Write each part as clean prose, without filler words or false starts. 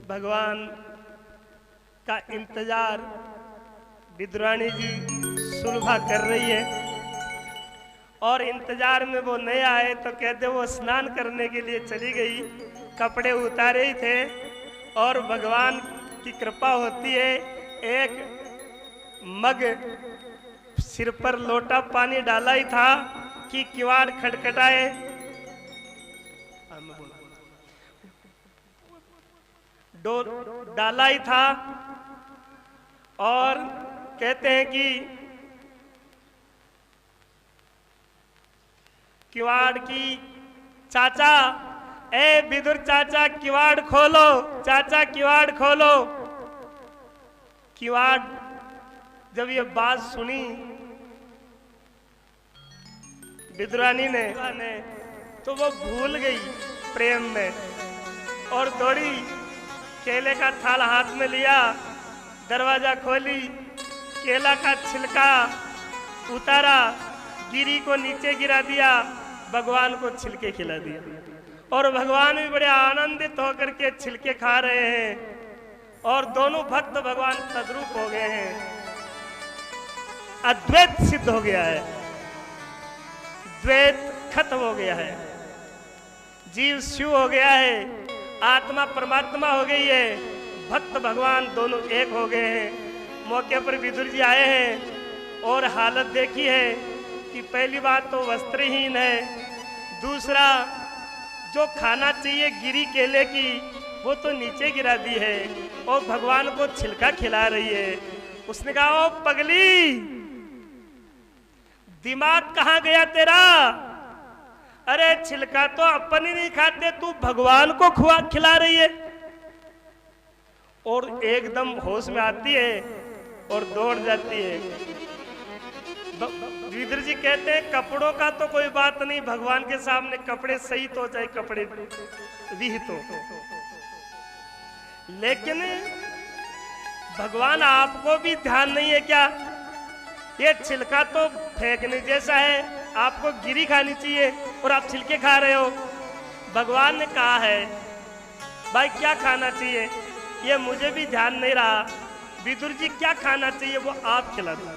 भगवान का इंतजार विदुरानी जी सुलभा कर रही है और इंतजार में वो नहीं आए तो कहते वो स्नान करने के लिए चली गई, कपड़े उतारे ही थे और भगवान की कृपा होती है, एक मग सिर पर लोटा पानी डाला ही था कि किवाड़ खटखटाए, डाला ही था और कहते हैं कि किवाड़ की चाचा, ए विदुर चाचा किवाड़ खोलो, चाचा किवाड़ खोलो। किवाड़ जब ये बात सुनी विदुरानी ने तो वो भूल गई प्रेम में और दौड़ी, केले का थाल हाथ में लिया, दरवाजा खोली, केला का छिलका उतारा, गिरी को नीचे गिरा दिया, भगवान को छिलके खिला दिया और भगवान भी बड़े आनंदित होकर के छिलके खा रहे हैं और दोनों भक्त भगवान तद्रूप हो गए हैं। अद्वैत सिद्ध हो गया है, द्वैत खत्म हो गया है, जीव शिव हो गया है, आत्मा परमात्मा हो गई है, भक्त भगवान दोनों एक हो गए हैं। मौके पर विदुर जी आए हैं और हालत देखी है कि पहली बात तो वस्त्रहीन है, दूसरा जो खाना चाहिए गिरी केले की वो तो नीचे गिरा दी है और भगवान को छिलका खिला रही है। उसने कहा ओ पगली, दिमाग कहाँ गया तेरा? अरे छिलका तो अपन ही नहीं खाते, तू भगवान को खिला रही है। और एकदम होश में आती है और दौड़ जाती है। विदुर जी कहते हैं कपड़ों का तो कोई बात नहीं, भगवान के सामने कपड़े सही तो चाहे कपड़े विहित हो, लेकिन भगवान आपको भी ध्यान नहीं है क्या? ये छिलका तो फेंकने जैसा है, आपको गिरी खानी चाहिए और आप छिलके खा रहे हो। भगवान ने कहा है भाई क्या खाना चाहिए, ये मुझे भी ध्यान नहीं रहा। विदुर जी क्या खाना चाहिए वो आप खिला दो।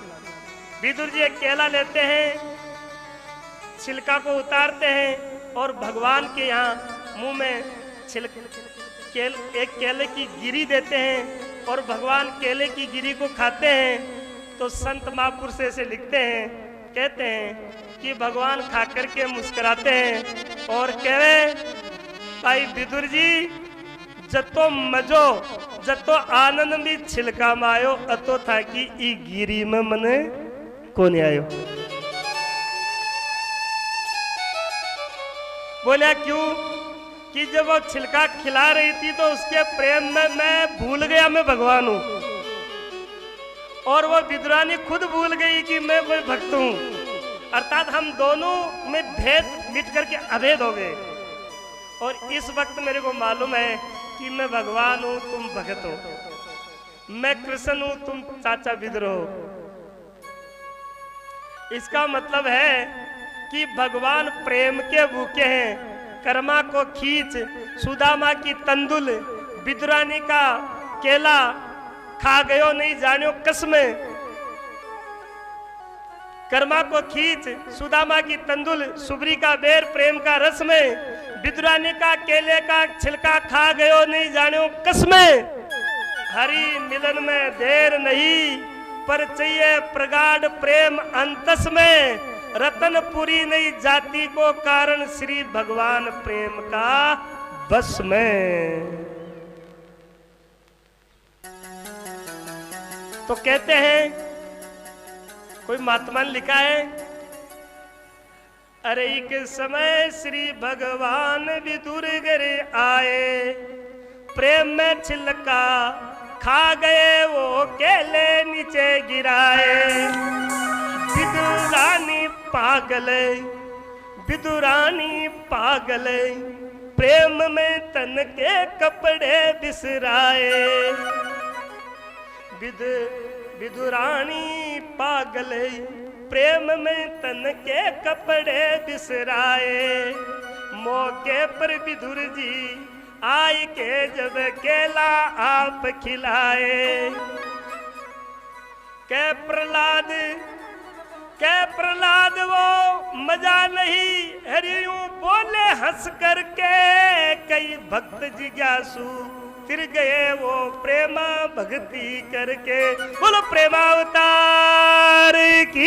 विदुर जी एक केला लेते हैं, छिलका को उतारते हैं और भगवान के यहाँ मुंह में एक केले की गिरी देते हैं और भगवान केले की गिरी को खाते हैं। तो संत महापुरुष से लिखते हैं, कहते हैं कि भगवान खा करके मुस्कुराते हैं और कहे भाई विदुर जी जतो मजो जतो आनंद में छिलका में आयो अतो था कि ई गिरी में मने कौन आयो। बोला क्यों? कि जब वो छिलका खिला रही थी तो उसके प्रेम में मैं भूल गया मैं भगवान हूं और वो विदुरानी खुद भूल गई कि मैं कोई भक्त हूं, अर्थात हम दोनों में भेद मिट करके अभेद हो गए। और इस वक्त मेरे को मालूम है कि मैं भगवान हूं, तुम भगत हो, मैं कृष्ण हूं, तुम चाचा विदुर हो। इसका मतलब है कि भगवान प्रेम के भूखे हैं। कर्मा को खींच, सुदामा की तंदुल, विदुरानी का केला खा गयो नहीं जानियो कसमे। कर्मा को खींच, सुदामा की तंदुल, सुबरी का बेर प्रेम का रस में, विदुरानी का केले का छिलका खा गयो नहीं जानियो कसमे। हरि मिलन में देर नहीं पर चाहिए प्रगाढ़ प्रेम अंतस में, रतनपुरी नहीं जाति को कारण श्री भगवान प्रेम का बस में। तो कहते हैं, कोई महात्मा ने लिखा है, अरे एक समय श्री भगवान विदुर घर आए, प्रेम में छिलका खा गए वो केले नीचे गिराए। विदुरानी पागल, विदुरानी पागल, प्रेम में तन के कपड़े बिसराए। विदुरानी पागल, प्रेम में तन के कपड़े बिसराए। मौके पर विदुर जी आई के जब केला आप खिलाए। कै प्रहलाद वो मजा नहीं हरियूं बोले हंस करके। कई भक्त जिज्ञासु फिर गए वो प्रेमा भक्ति करके। बोलो प्रेमावतार की।